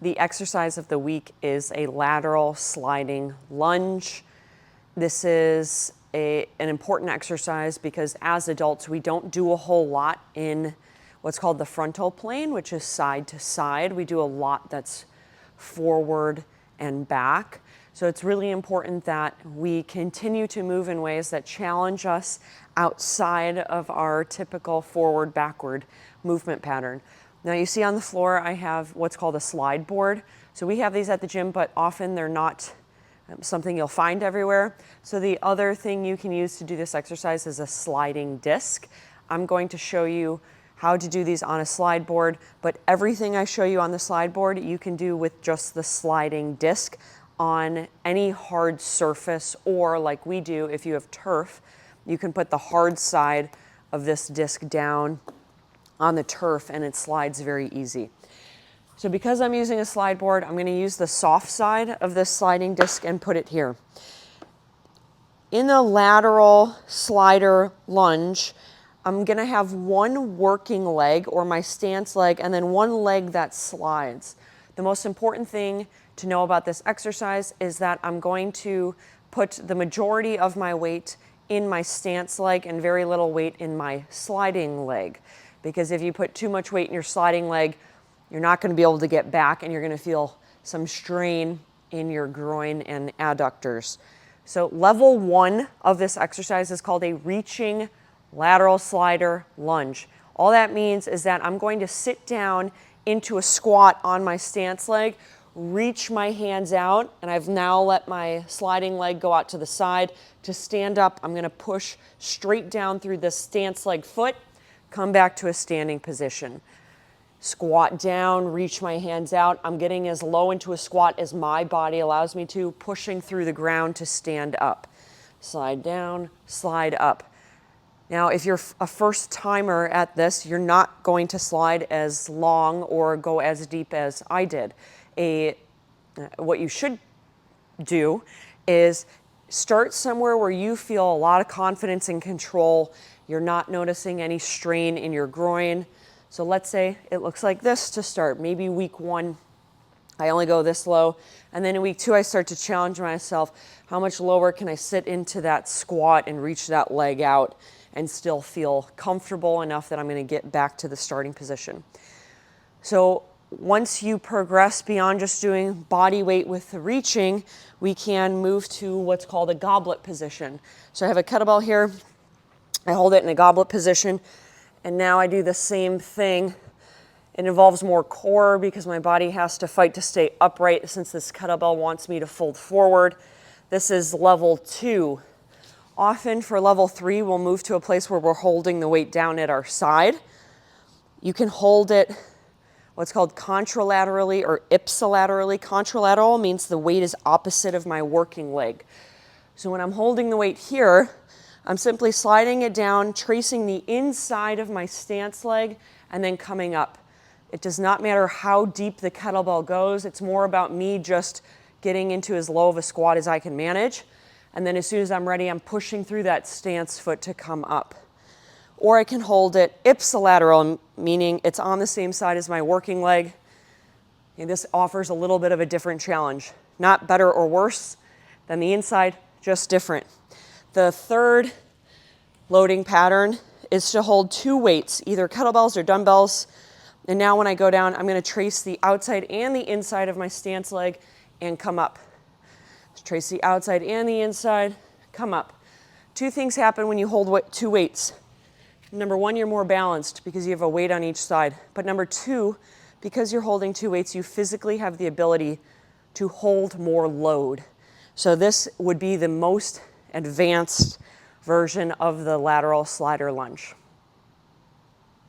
The exercise of the week is a lateral sliding lunge. This is an important exercise because as adults, we don't do a whole lot in what's called the frontal plane, which is side to side. We do a lot that's forward and back. So it's really important that we continue to move in ways that challenge us outside of our typical forward-backward movement pattern. Now you see on the floor I have what's called a slide board. So we have these at the gym, but often they're not something you'll find everywhere. So the other thing you can use to do this exercise is a sliding disc. I'm going to show you how to do these on a slide board, but everything I show you on the slide board you can do with just the sliding disc on any hard surface, or like we do, if you have turf, you can put the hard side of this disc down on the turf and it slides very easy. So because I'm using a slide board, I'm going to use the soft side of this sliding disc and put it here. In the lateral slider lunge, I'm going to have one working leg, or my stance leg, and then one leg that slides. The most important thing to know about this exercise is that I'm going to put the majority of my weight in my stance leg and very little weight in my sliding leg. Because if you put too much weight in your sliding leg, you're not going to be able to get back and you're going to feel some strain in your groin and adductors. So level 1 of this exercise is called a reaching lateral slider lunge. All that means is that I'm going to sit down into a squat on my stance leg, reach my hands out, and I've now let my sliding leg go out to the side. To stand up, I'm going to push straight down through the stance leg foot, come back to a standing position. Squat down, reach my hands out. I'm getting as low into a squat as my body allows me to, pushing through the ground to stand up. Slide down, slide up. Now, if you're a first timer at this, you're not going to slide as long or go as deep as I did. What you should do is start somewhere where you feel a lot of confidence and control. You're not noticing any strain in your groin. So let's say it looks like this to start. Maybe week 1, I only go this low. And then in week 2, I start to challenge myself. How much lower can I sit into that squat and reach that leg out and still feel comfortable enough that I'm going to get back to the starting position? So once you progress beyond just doing body weight with the reaching, we can move to what's called a goblet position. So I have a kettlebell here. I hold it in a goblet position, and now I do the same thing. It involves more core because my body has to fight to stay upright since this kettlebell wants me to fold forward. This is level 2. Often for level 3, we'll move to a place where we're holding the weight down at our side. You can hold it what's called contralaterally or ipsilaterally. Contralateral means the weight is opposite of my working leg. So when I'm holding the weight here, I'm simply sliding it down, tracing the inside of my stance leg, and then coming up. It does not matter how deep the kettlebell goes. It's more about me just getting into as low of a squat as I can manage. And then as soon as I'm ready, I'm pushing through that stance foot to come up. Or I can hold it ipsilateral, meaning it's on the same side as my working leg. And this offers a little bit of a different challenge. Not better or worse than the inside, just different. The third loading pattern is to hold 2 weights, either kettlebells or dumbbells. And now when I go down, I'm going to trace the outside and the inside of my stance leg and come up. Trace the outside and the inside, come up. 2 things happen when you hold 2 weights. Number 1, you're more balanced because you have a weight on each side. But number 2, because you're holding 2 weights, you physically have the ability to hold more load. So this would be the most advanced version of the lateral slider lunge.